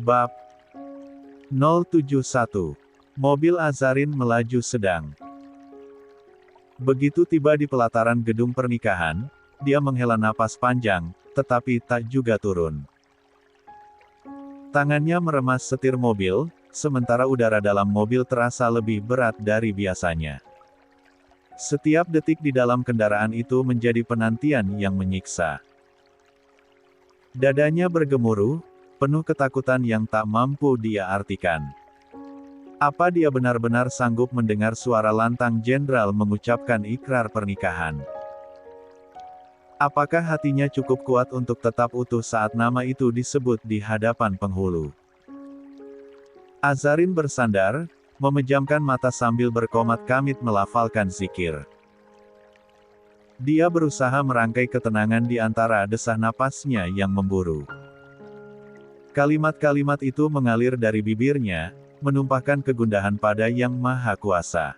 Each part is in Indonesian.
Bab 071. Mobil Azarin melaju sedang. Begitu tiba di pelataran gedung pernikahan, dia menghela napas panjang, tetapi tak juga turun. Tangannya meremas setir mobil, sementara udara dalam mobil terasa lebih berat dari biasanya. Setiap detik di dalam kendaraan itu menjadi penantian yang menyiksa. Dadanya bergemuruh, penuh ketakutan yang tak mampu dia artikan. Apa dia benar-benar sanggup mendengar suara lantang jenderal mengucapkan ikrar pernikahan? Apakah hatinya cukup kuat untuk tetap utuh saat nama itu disebut di hadapan penghulu? Azarin bersandar, memejamkan mata sambil berkomat kamit melafalkan zikir. Dia berusaha merangkai ketenangan di antara desah napasnya yang memburu. Kalimat-kalimat itu mengalir dari bibirnya, menumpahkan kegundahan pada Yang Maha Kuasa.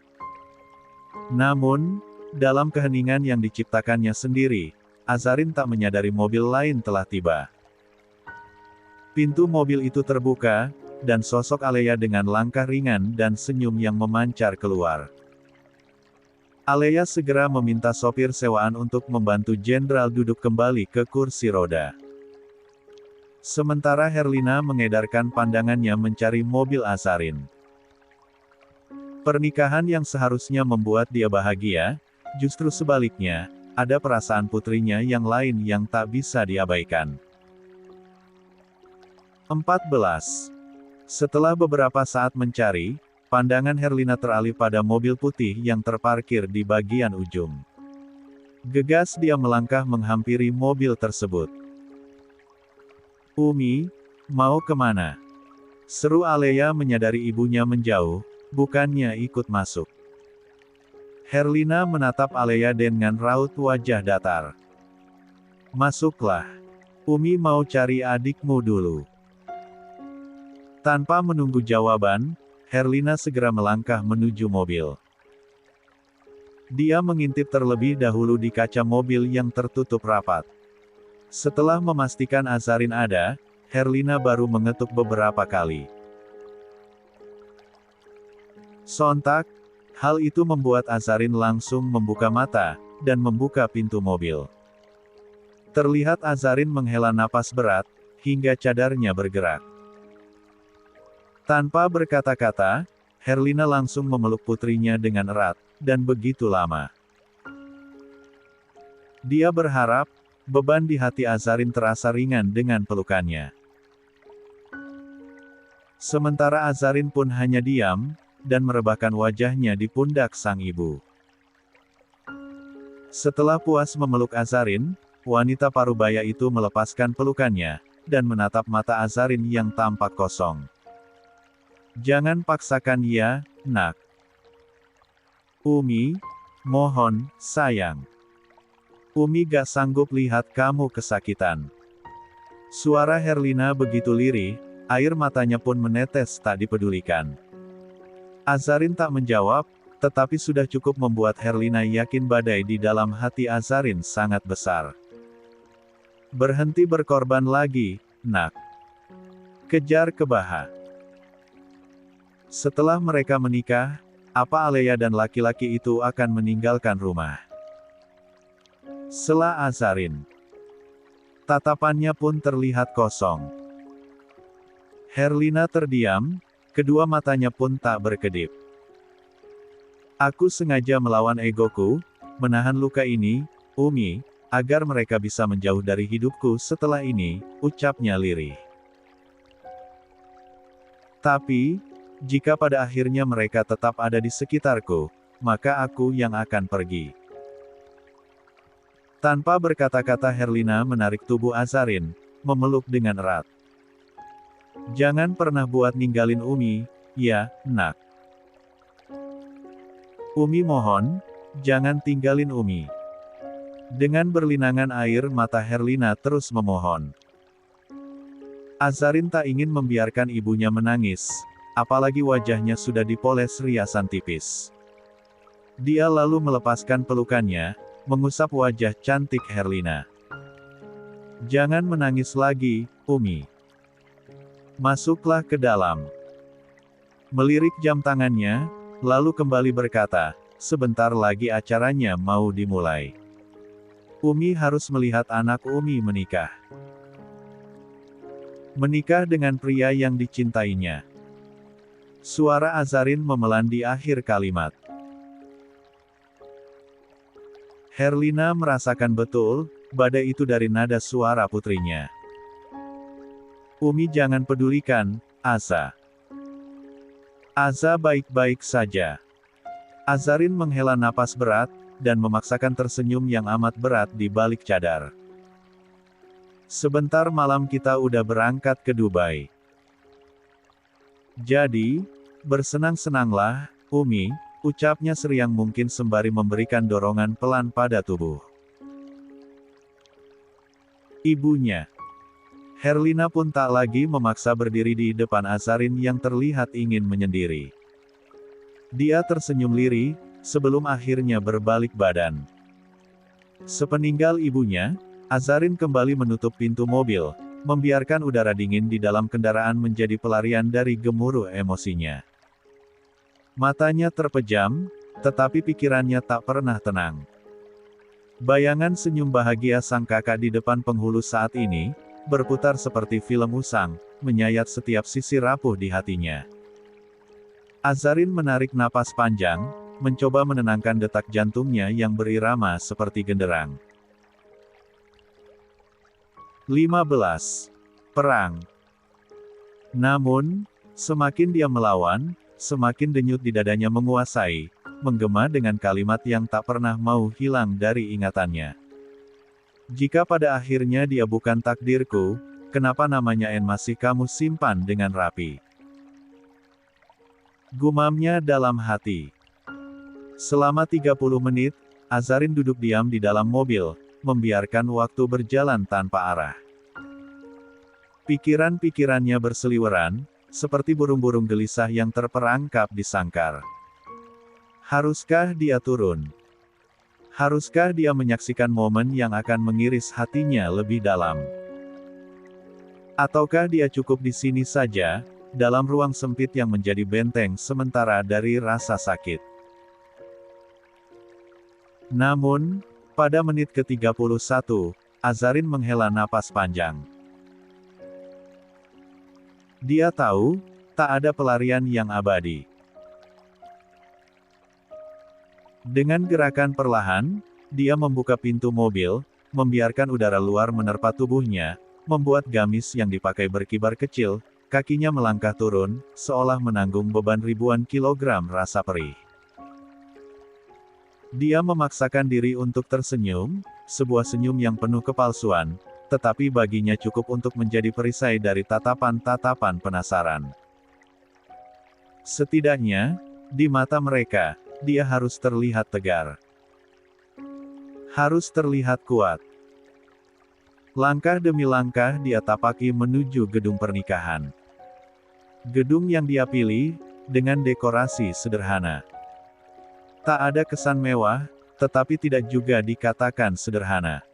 Namun, dalam keheningan yang diciptakannya sendiri, Azarin tak menyadari mobil lain telah tiba. Pintu mobil itu terbuka, dan sosok Alea dengan langkah ringan dan senyum yang memancar keluar. Alea segera meminta sopir sewaan untuk membantu jenderal duduk kembali ke kursi roda. Sementara Herlina mengedarkan pandangannya mencari mobil Azarin. Pernikahan yang seharusnya membuat dia bahagia, justru sebaliknya, ada perasaan putrinya yang lain yang tak bisa diabaikan. 14. Setelah beberapa saat mencari, pandangan Herlina teralih pada mobil putih yang terparkir di bagian ujung. Gegas dia melangkah menghampiri mobil tersebut. "Umi, mau kemana?" seru Alea menyadari ibunya menjauh, bukannya ikut masuk. Herlina menatap Alea dengan raut wajah datar. "Masuklah. Umi mau cari adikmu dulu." Tanpa menunggu jawaban, Herlina segera melangkah menuju mobil. Dia mengintip terlebih dahulu di kaca mobil yang tertutup rapat. Setelah memastikan Azarin ada, Herlina baru mengetuk beberapa kali. Sontak, hal itu membuat Azarin langsung membuka mata, dan membuka pintu mobil. Terlihat Azarin menghela napas berat, hingga cadarnya bergerak. Tanpa berkata-kata, Herlina langsung memeluk putrinya dengan erat, dan begitu lama. Dia berharap, beban di hati Azarin terasa ringan dengan pelukannya. Sementara Azarin pun hanya diam, dan merebahkan wajahnya di pundak sang ibu. Setelah puas memeluk Azarin, wanita parubaya itu melepaskan pelukannya, dan menatap mata Azarin yang tampak kosong. "Jangan paksakan ya, nak. Umi, mohon, sayang. Umi gak sanggup lihat kamu kesakitan." Suara Herlina begitu lirih, air matanya pun menetes tak dipedulikan. Azarin tak menjawab, tetapi sudah cukup membuat Herlina yakin badai di dalam hati Azarin sangat besar. "Berhenti berkorban lagi, nak. Kejar ke Baha." Setelah mereka menikah, apa Alea dan laki-laki itu akan meninggalkan rumah? Sela Azarin. Tatapannya pun terlihat kosong. Herlina terdiam, kedua matanya pun tak berkedip. "Aku sengaja melawan egoku, menahan luka ini, Umi, agar mereka bisa menjauh dari hidupku setelah ini," ucapnya lirih. "Tapi, jika pada akhirnya mereka tetap ada di sekitarku, maka aku yang akan pergi." Tanpa berkata-kata Herlina menarik tubuh Azarin, memeluk dengan erat. "Jangan pernah buat ninggalin Umi, ya, nak. Umi mohon, jangan tinggalin Umi." Dengan berlinangan air mata Herlina terus memohon. Azarin tak ingin membiarkan ibunya menangis, apalagi wajahnya sudah dipoles riasan tipis. Dia lalu melepaskan pelukannya, mengusap wajah cantik Herlina. "Jangan menangis lagi, Umi. Masuklah ke dalam. Melirik jam tangannya, lalu kembali berkata, sebentar lagi acaranya mau dimulai. Umi harus melihat anak Umi menikah. Menikah dengan pria yang dicintainya. Suara Azarin memelan di akhir kalimat. Herlina merasakan betul, badai itu dari nada suara putrinya. Umi jangan pedulikan, Aza. Aza baik-baik saja. Azarin menghela napas berat, dan memaksakan tersenyum yang amat berat di balik cadar. Sebentar malam kita udah berangkat ke Dubai. Jadi, bersenang-senanglah, Umi, ucapnya seriang mungkin sembari memberikan dorongan pelan pada tubuh ibunya. Herlina pun tak lagi memaksa berdiri di depan Azarin yang terlihat ingin menyendiri. Dia tersenyum lirih, sebelum akhirnya berbalik badan. Sepeninggal ibunya, Azarin kembali menutup pintu mobil, membiarkan udara dingin di dalam kendaraan menjadi pelarian dari gemuruh emosinya. Matanya terpejam, tetapi pikirannya tak pernah tenang. Bayangan senyum bahagia sang kakak di depan penghulu saat ini, berputar seperti film usang, menyayat setiap sisi rapuh di hatinya. Azarin menarik napas panjang, mencoba menenangkan detak jantungnya yang berirama seperti genderang. 15. Perang. Namun, semakin dia melawan, semakin denyut di dadanya menguasai, menggema dengan kalimat yang tak pernah mau hilang dari ingatannya. Jika pada akhirnya dia bukan takdirku, kenapa namanya En masih kamu simpan dengan rapi? Gumamnya dalam hati. Selama 30 menit, Azarin duduk diam di dalam mobil, membiarkan waktu berjalan tanpa arah. Pikiran-pikirannya berseliweran, seperti burung-burung gelisah yang terperangkap di sangkar. Haruskah dia turun? Haruskah dia menyaksikan momen yang akan mengiris hatinya lebih dalam? Ataukah dia cukup di sini saja, dalam ruang sempit yang menjadi benteng sementara dari rasa sakit? Namun, pada menit ke-31, Azarin menghela napas panjang. Dia tahu, tak ada pelarian yang abadi. Dengan gerakan perlahan, dia membuka pintu mobil, membiarkan udara luar menerpa tubuhnya, membuat gamis yang dipakai berkibar kecil, kakinya melangkah turun, seolah menanggung beban ribuan kilogram rasa perih. Dia memaksakan diri untuk tersenyum, sebuah senyum yang penuh kepalsuan, tetapi baginya cukup untuk menjadi perisai dari tatapan-tatapan penasaran. Setidaknya, di mata mereka, dia harus terlihat tegar. Harus terlihat kuat. Langkah demi langkah dia tapaki menuju gedung pernikahan. Gedung yang dia pilih, dengan dekorasi sederhana. Tak ada kesan mewah, tetapi tidak juga dikatakan sederhana.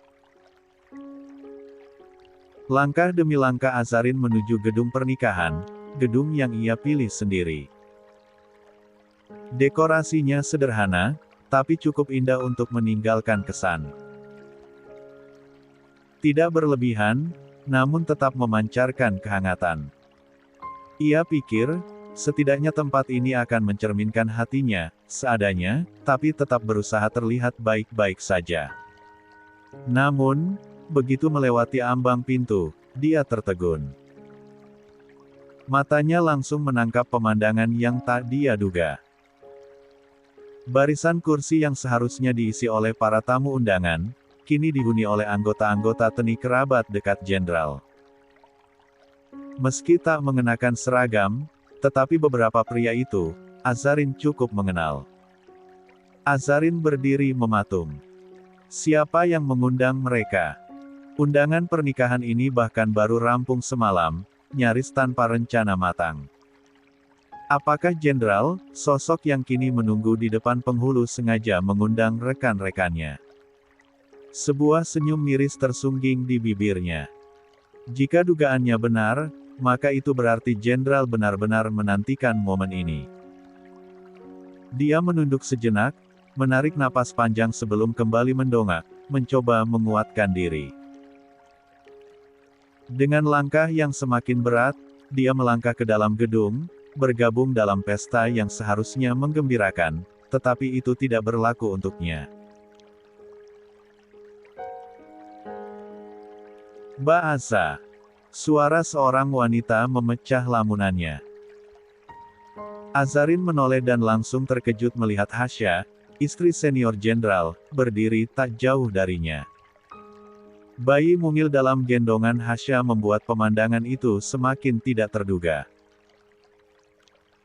Langkah demi langkah Azarin menuju gedung pernikahan, gedung yang ia pilih sendiri. Dekorasinya sederhana, tapi cukup indah untuk meninggalkan kesan. Tidak berlebihan, namun tetap memancarkan kehangatan. Ia pikir, setidaknya tempat ini akan mencerminkan hatinya, seadanya, tapi tetap berusaha terlihat baik-baik saja. Namun, begitu melewati ambang pintu, dia tertegun. Matanya langsung menangkap pemandangan yang tak dia duga. Barisan kursi yang seharusnya diisi oleh para tamu undangan, kini dihuni oleh anggota-anggota teni kerabat dekat jenderal. Meski tak mengenakan seragam, tetapi beberapa pria itu, Azarin cukup mengenal. Azarin berdiri mematung. Siapa yang mengundang mereka? Undangan pernikahan ini bahkan baru rampung semalam, nyaris tanpa rencana matang. Apakah jenderal, sosok yang kini menunggu di depan penghulu sengaja mengundang rekan-rekannya? Sebuah senyum miris tersungging di bibirnya. Jika dugaannya benar, maka itu berarti Jenderal benar-benar menantikan momen ini. Dia menunduk sejenak, menarik napas panjang sebelum kembali mendongak, mencoba menguatkan diri. Dengan langkah yang semakin berat, dia melangkah ke dalam gedung, bergabung dalam pesta yang seharusnya menggembirakan, tetapi itu tidak berlaku untuknya. Ba'asa. Suara seorang wanita memecah lamunannya. Azarin menoleh dan langsung terkejut melihat Hasya, istri senior jenderal, berdiri tak jauh darinya. Bayi mungil dalam gendongan Hasya membuat pemandangan itu semakin tidak terduga.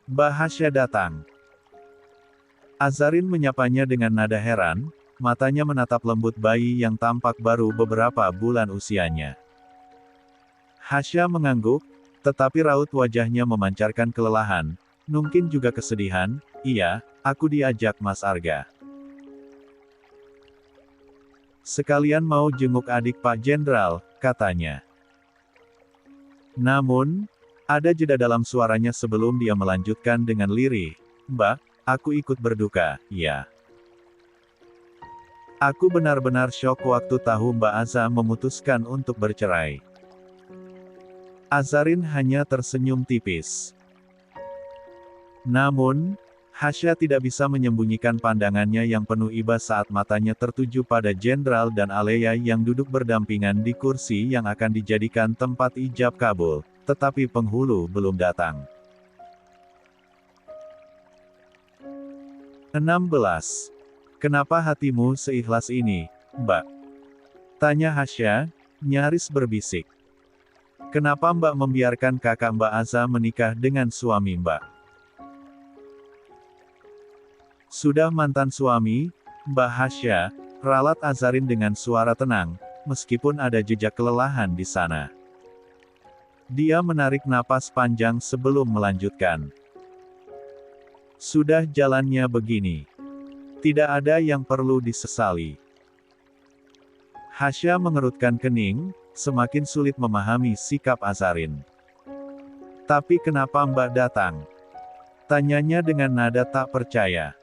Mbak Hasya datang. Azarin menyapanya dengan nada heran, matanya menatap lembut bayi yang tampak baru beberapa bulan usianya. Hasya mengangguk, tetapi raut wajahnya memancarkan kelelahan, mungkin juga kesedihan. Iya, aku diajak Mas Arga. Sekalian mau jenguk adik Pak Jenderal, katanya. Namun, ada jeda dalam suaranya sebelum dia melanjutkan dengan lirih. Mbak, aku ikut berduka, ya. Aku benar-benar syok waktu tahu Mbak Aza memutuskan untuk bercerai. Azarin hanya tersenyum tipis. Namun, Hasya tidak bisa menyembunyikan pandangannya yang penuh iba saat matanya tertuju pada Jenderal dan Aleya yang duduk berdampingan di kursi yang akan dijadikan tempat ijab kabul, tetapi penghulu belum datang. 16. Kenapa hatimu seikhlas ini, Mbak? Tanya Hasya, nyaris berbisik. Kenapa Mbak membiarkan kakak Mbak Aza menikah dengan suami Mbak? Sudah mantan suami, Mbak Hasya, ralat Azarin dengan suara tenang, meskipun ada jejak kelelahan di sana. Dia menarik napas panjang sebelum melanjutkan. Sudah jalannya begini. Tidak ada yang perlu disesali. Hasya mengerutkan kening, semakin sulit memahami sikap Azarin. Tapi kenapa Mbak datang? Tanyanya dengan nada tak percaya.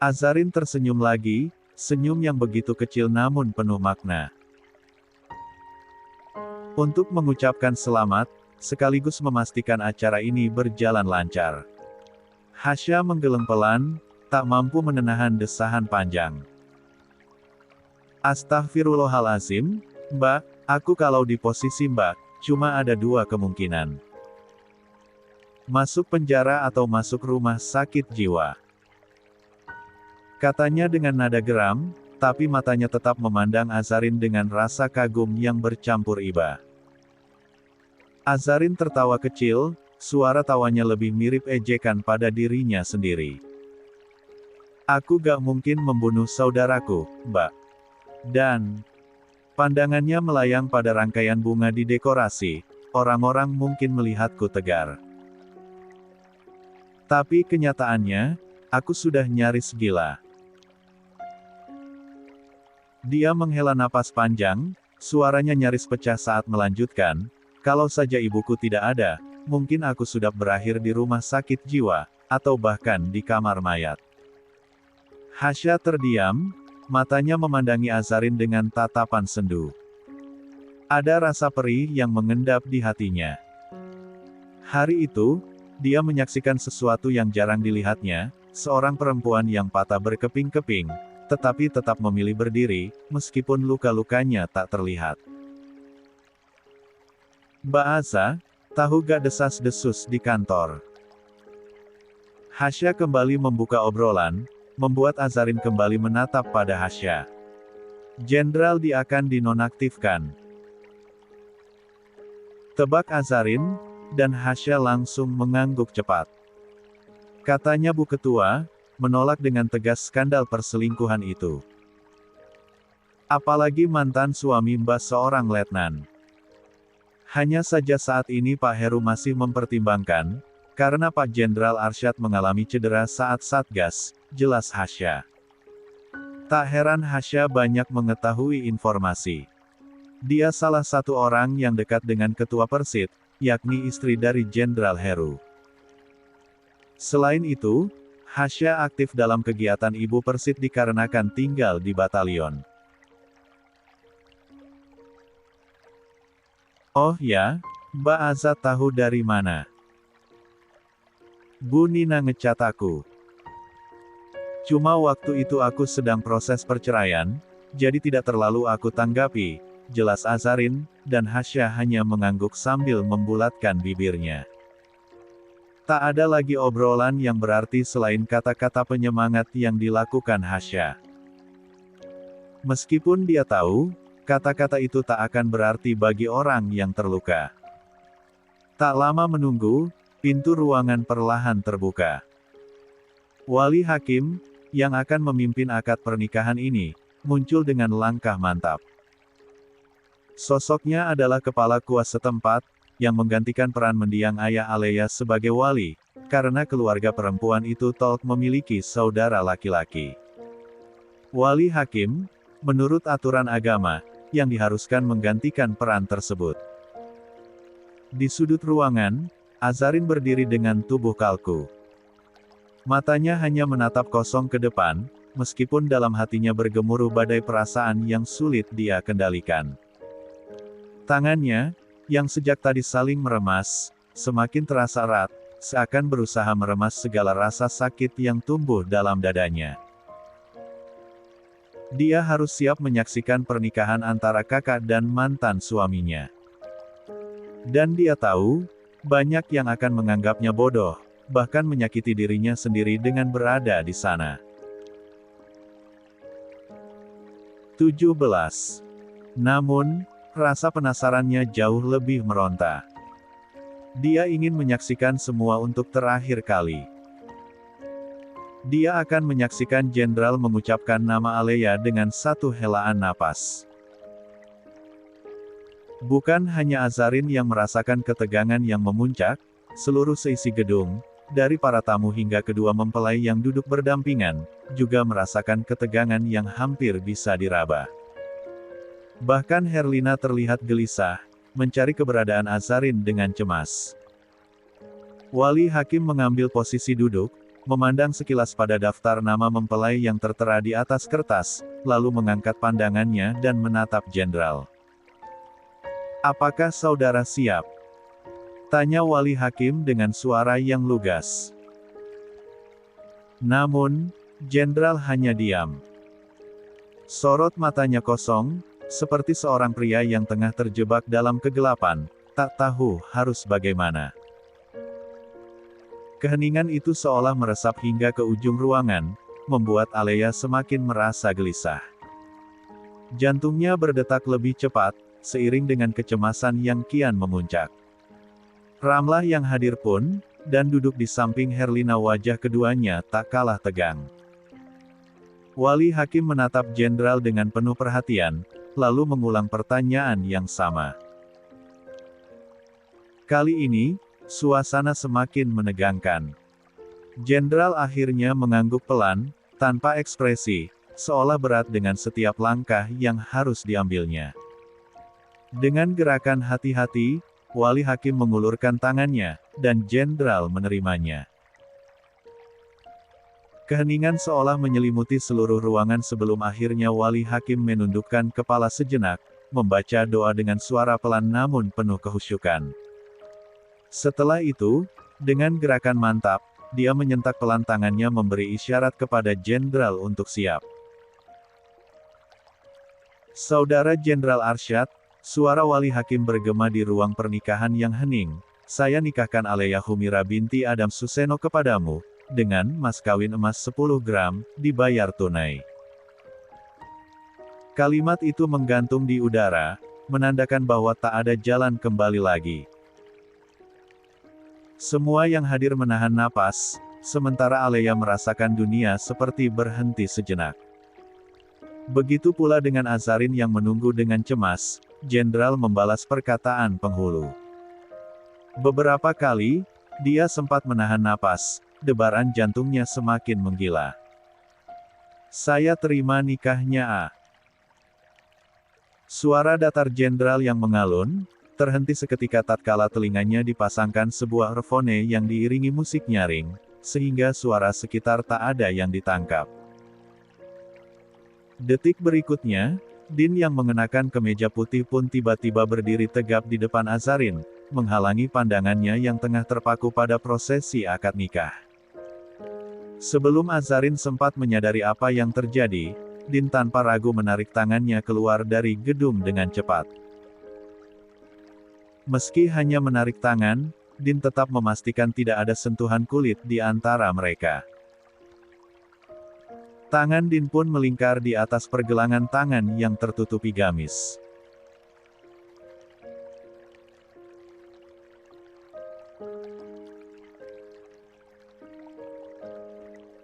Azarin tersenyum lagi, senyum yang begitu kecil namun penuh makna. Untuk mengucapkan selamat, sekaligus memastikan acara ini berjalan lancar. Hasya menggeleng pelan, tak mampu menahan desahan panjang. Astaghfirullahalazim, Mbak, aku kalau di posisi Mbak, cuma ada dua kemungkinan. Masuk penjara atau masuk rumah sakit jiwa. Katanya dengan nada geram, tapi matanya tetap memandang Azarin dengan rasa kagum yang bercampur iba. Azarin tertawa kecil, suara tawanya lebih mirip ejekan pada dirinya sendiri. Aku gak mungkin membunuh saudaraku, Mbak. Dan pandangannya melayang pada rangkaian bunga di dekorasi, orang-orang mungkin melihatku tegar. Tapi kenyataannya, aku sudah nyaris gila. Dia menghela napas panjang, suaranya nyaris pecah saat melanjutkan, kalau saja ibuku tidak ada, mungkin aku sudah berakhir di rumah sakit jiwa, atau bahkan di kamar mayat. Hasya terdiam, matanya memandangi Azarin dengan tatapan sendu. Ada rasa perih yang mengendap di hatinya. Hari itu, dia menyaksikan sesuatu yang jarang dilihatnya, seorang perempuan yang patah berkeping-keping, tetapi tetap memilih berdiri, meskipun luka-lukanya tak terlihat. Mbak Aza, tahu gak desas-desus di kantor? Hasya kembali membuka obrolan, membuat Azarin kembali menatap pada Hasya. Jenderal dia akan dinonaktifkan. Tebak Azarin, dan Hasya langsung mengangguk cepat. Katanya Bu Ketua, menolak dengan tegas skandal perselingkuhan itu. Apalagi mantan suami Mbak seorang letnan. Hanya saja saat ini Pak Heru masih mempertimbangkan, karena Pak Jenderal Arsyad mengalami cedera saat Satgas, jelas Hasya. Tak heran Hasya banyak mengetahui informasi. Dia salah satu orang yang dekat dengan Ketua Persit, yakni istri dari Jenderal Heru. Selain itu, Hasya aktif dalam kegiatan Ibu Persit dikarenakan tinggal di batalion. Oh ya, Mbak Azat tahu dari mana? Bu Nina ngecat aku. Cuma waktu itu aku sedang proses perceraian, jadi tidak terlalu aku tanggapi, jelas Azarin, dan Hasya hanya mengangguk sambil membulatkan bibirnya. Tak ada lagi obrolan yang berarti selain kata-kata penyemangat yang dilakukan Hasya. Meskipun dia tahu, kata-kata itu tak akan berarti bagi orang yang terluka. Tak lama menunggu, pintu ruangan perlahan terbuka. Wali Hakim, yang akan memimpin akad pernikahan ini, muncul dengan langkah mantap. Sosoknya adalah kepala kuas setempat, yang menggantikan peran mendiang ayah Alea sebagai wali, karena keluarga perempuan itu Tolk memiliki saudara laki-laki. Wali Hakim, menurut aturan agama, yang diharuskan menggantikan peran tersebut. Di sudut ruangan, Azarin berdiri dengan tubuh kalku. Matanya hanya menatap kosong ke depan, meskipun dalam hatinya bergemuruh badai perasaan yang sulit dia kendalikan. Tangannya, yang sejak tadi saling meremas, semakin terasa erat, seakan berusaha meremas segala rasa sakit yang tumbuh dalam dadanya. Dia harus siap menyaksikan pernikahan antara kakak dan mantan suaminya. Dan dia tahu, banyak yang akan menganggapnya bodoh, bahkan menyakiti dirinya sendiri dengan berada di sana. 17. Namun, rasa penasarannya jauh lebih meronta. Dia ingin menyaksikan semua untuk terakhir kali. Dia akan menyaksikan Jenderal mengucapkan nama Alea dengan satu helaan napas. Bukan hanya Azarin yang merasakan ketegangan yang memuncak, seluruh seisi gedung, dari para tamu hingga kedua mempelai yang duduk berdampingan, juga merasakan ketegangan yang hampir bisa diraba. Bahkan Herlina terlihat gelisah, mencari keberadaan Azarin dengan cemas. Wali Hakim mengambil posisi duduk, memandang sekilas pada daftar nama mempelai yang tertera di atas kertas, lalu mengangkat pandangannya dan menatap Jenderal. "Apakah saudara siap?" tanya Wali Hakim dengan suara yang lugas. Namun, Jenderal hanya diam. Sorot matanya kosong, seperti seorang pria yang tengah terjebak dalam kegelapan, tak tahu harus bagaimana. Keheningan itu seolah meresap hingga ke ujung ruangan, membuat Alea semakin merasa gelisah. Jantungnya berdetak lebih cepat, seiring dengan kecemasan yang kian memuncak. Ramlah yang hadir pun, dan duduk di samping Herlina, wajah keduanya tak kalah tegang. Wali Hakim menatap Jenderal dengan penuh perhatian, lalu mengulang pertanyaan yang sama. Kali ini, suasana semakin menegangkan. Jenderal akhirnya mengangguk pelan, tanpa ekspresi, seolah berat dengan setiap langkah yang harus diambilnya. Dengan gerakan hati-hati, Wali Hakim mengulurkan tangannya, dan Jenderal menerimanya. Keheningan seolah menyelimuti seluruh ruangan sebelum akhirnya Wali Hakim menundukkan kepala sejenak, membaca doa dengan suara pelan namun penuh kehusyukan. Setelah itu, dengan gerakan mantap, dia menyentak pelan tangannya memberi isyarat kepada Jenderal untuk siap. "Saudara Jenderal Arsyad," suara Wali Hakim bergema di ruang pernikahan yang hening, "saya nikahkan Alea Humira binti Adam Suseno kepadamu, dengan mas kawin emas 10 gram, dibayar tunai." Kalimat itu menggantung di udara, menandakan bahwa tak ada jalan kembali lagi. Semua yang hadir menahan napas, sementara Alea merasakan dunia seperti berhenti sejenak. Begitu pula dengan Azarin yang menunggu dengan cemas. Jenderal membalas perkataan penghulu. Beberapa kali, dia sempat menahan napas, debaran jantungnya semakin menggila. "Saya terima nikahnya, A." Suara datar jenderal yang mengalun, terhenti seketika tatkala telinganya dipasangkan sebuah earphone yang diiringi musik nyaring, sehingga suara sekitar tak ada yang ditangkap. Detik berikutnya, Din yang mengenakan kemeja putih pun tiba-tiba berdiri tegap di depan Azarin, menghalangi pandangannya yang tengah terpaku pada prosesi akad nikah. Sebelum Azarin sempat menyadari apa yang terjadi, Din tanpa ragu menarik tangannya keluar dari gedung dengan cepat. Meski hanya menarik tangan, Din tetap memastikan tidak ada sentuhan kulit di antara mereka. Tangan Din pun melingkar di atas pergelangan tangan yang tertutupi gamis.